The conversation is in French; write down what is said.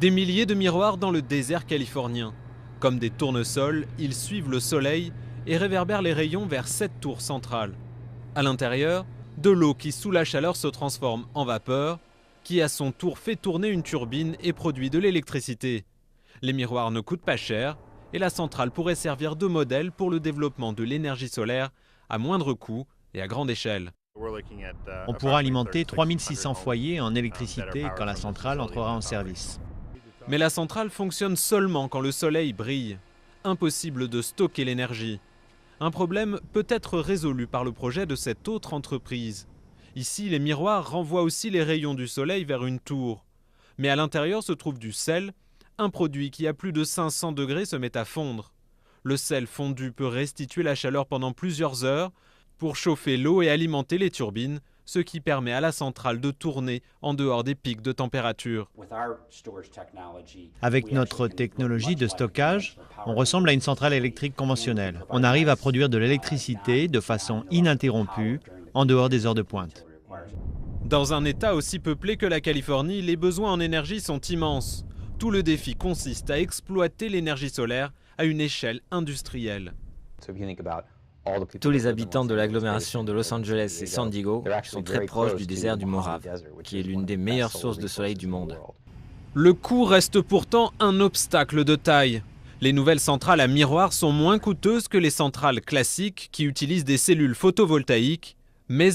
Des milliers de miroirs dans le désert californien. Comme des tournesols, ils suivent le soleil et réverbèrent les rayons vers 7 tours centrales. À l'intérieur, de l'eau qui sous la chaleur se transforme en vapeur, qui à son tour fait tourner une turbine et produit de l'électricité. Les miroirs ne coûtent pas cher et la centrale pourrait servir de modèle pour le développement de l'énergie solaire à moindre coût et à grande échelle. On pourra alimenter 3600 foyers en électricité quand la centrale entrera en service. Mais la centrale fonctionne seulement quand le soleil brille. Impossible de stocker l'énergie. Un problème peut être résolu par le projet de cette autre entreprise. Ici, les miroirs renvoient aussi les rayons du soleil vers une tour. Mais à l'intérieur se trouve du sel, un produit qui à plus de 500 degrés se met à fondre. Le sel fondu peut restituer la chaleur pendant plusieurs heures pour chauffer l'eau et alimenter les turbines, ce qui permet à la centrale de tourner en dehors des pics de température. Avec notre technologie de stockage, on ressemble à une centrale électrique conventionnelle. On arrive à produire de l'électricité de façon ininterrompue en dehors des heures de pointe. Dans un État aussi peuplé que la Californie, les besoins en énergie sont immenses. Tout le défi consiste à exploiter l'énergie solaire à une échelle industrielle. Tous les habitants de l'agglomération de Los Angeles et San Diego sont très proches du désert du Mojave, qui est l'une des meilleures sources de soleil du monde. Le coût reste pourtant un obstacle de taille. Les nouvelles centrales à miroirs sont moins coûteuses que les centrales classiques qui utilisent des cellules photovoltaïques, mais